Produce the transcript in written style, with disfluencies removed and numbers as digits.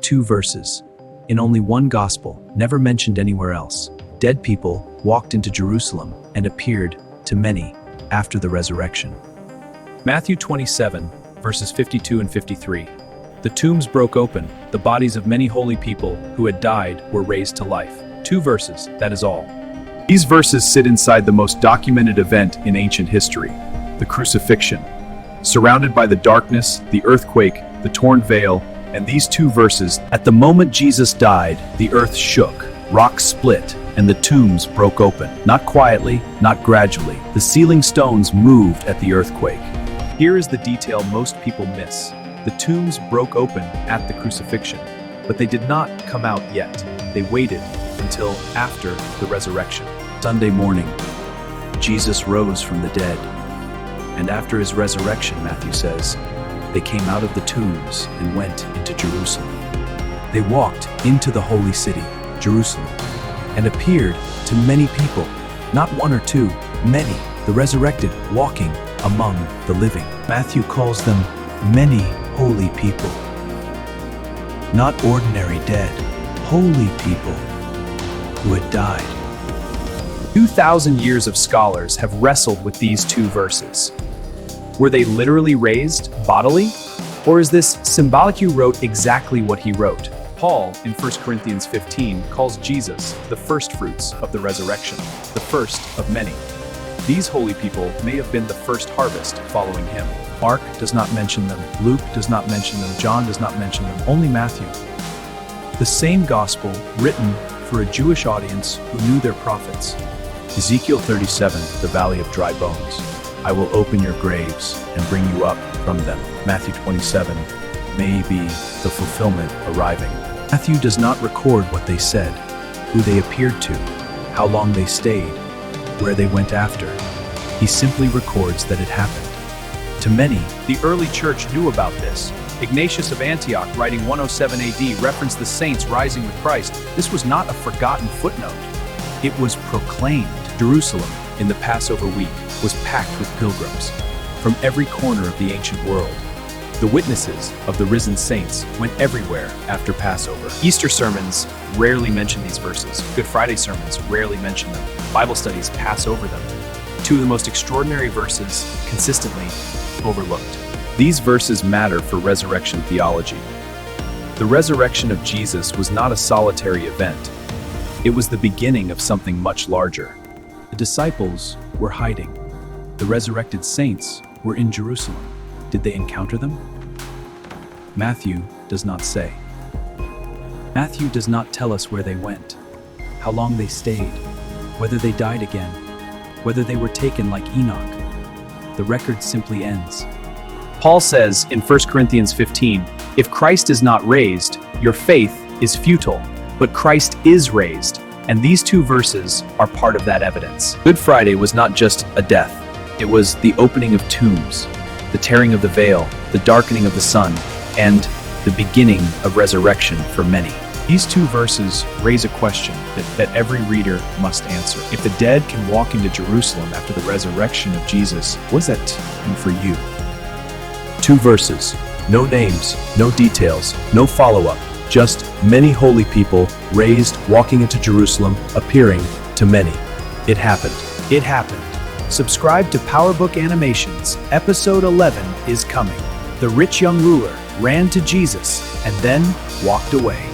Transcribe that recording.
2 verses. In only one gospel, never mentioned anywhere else, dead people walked into Jerusalem and appeared to many after the resurrection. Matthew 27, verses 52 and 53. The tombs broke open, the bodies of many holy people who had died were raised to life. 2 verses, that is all. These verses sit inside the most documented event in ancient history, the Crucifixion. Surrounded by the darkness, the earthquake, the torn veil, and these 2 verses, at the moment Jesus died, the earth shook, rocks split, and the tombs broke open. Not quietly, not gradually. The ceiling stones moved at the earthquake. Here is the detail most people miss. The tombs broke open at the crucifixion, but they did not come out yet. They waited until after the resurrection. Sunday morning, Jesus rose from the dead. And after his resurrection, Matthew says, they came out of the tombs and went into Jerusalem. They walked into the holy city, Jerusalem, and appeared to many people, not 1 or 2, many, the resurrected walking among the living. Matthew calls them many holy people. Not ordinary dead, holy people who had died. 2,000 years of scholars have wrestled with these 2 verses. Were they literally raised bodily? Or is this symbolic who wrote exactly what he wrote? Paul, in 1 Corinthians 15, calls Jesus the firstfruits of the resurrection, the first of many. These holy people may have been the first harvest following him. Mark does not mention them, Luke does not mention them, John does not mention them, only Matthew. The same gospel written for a Jewish audience who knew their prophets. Ezekiel 37, the valley of dry bones. I will open your graves and bring you up from them. Matthew 27 may be the fulfillment arriving. Matthew does not record what they said, who they appeared to, how long they stayed, where they went after. He simply records that it happened. To many, the early church knew about this. Ignatius of Antioch, writing 107 AD, referenced the saints rising with Christ. This was not a forgotten footnote. It was proclaimed. Jerusalem, in the Passover week, was packed with pilgrims from every corner of the ancient world. The witnesses of the risen saints went everywhere after Passover. Easter sermons rarely mention these verses. Good Friday sermons rarely mention them. Bible studies pass over them. 2 of the most extraordinary verses consistently overlooked. These verses matter for resurrection theology. The resurrection of Jesus was not a solitary event. It was the beginning of something much larger. The disciples were hiding. The resurrected saints were in Jerusalem. Did they encounter them? Matthew does not say. Matthew does not tell us where they went, how long they stayed, whether they died again, whether they were taken like Enoch. The record simply ends. Paul says in 1 Corinthians 15, if Christ is not raised, your faith is futile, but Christ is raised, and these 2 verses are part of that evidence. Good Friday was not just a death. It was the opening of tombs, the tearing of the veil, the darkening of the sun, and the beginning of resurrection for many. These 2 verses raise a question that every reader must answer. If the dead can walk into Jerusalem after the resurrection of Jesus, what does that mean for you? 2 verses, no names, no details, no follow-up, just many holy people raised, walking into Jerusalem, appearing to many. It happened. It happened. Subscribe to PowerBookAnimations. Episode 11 is coming. The rich young ruler ran to Jesus and then walked away.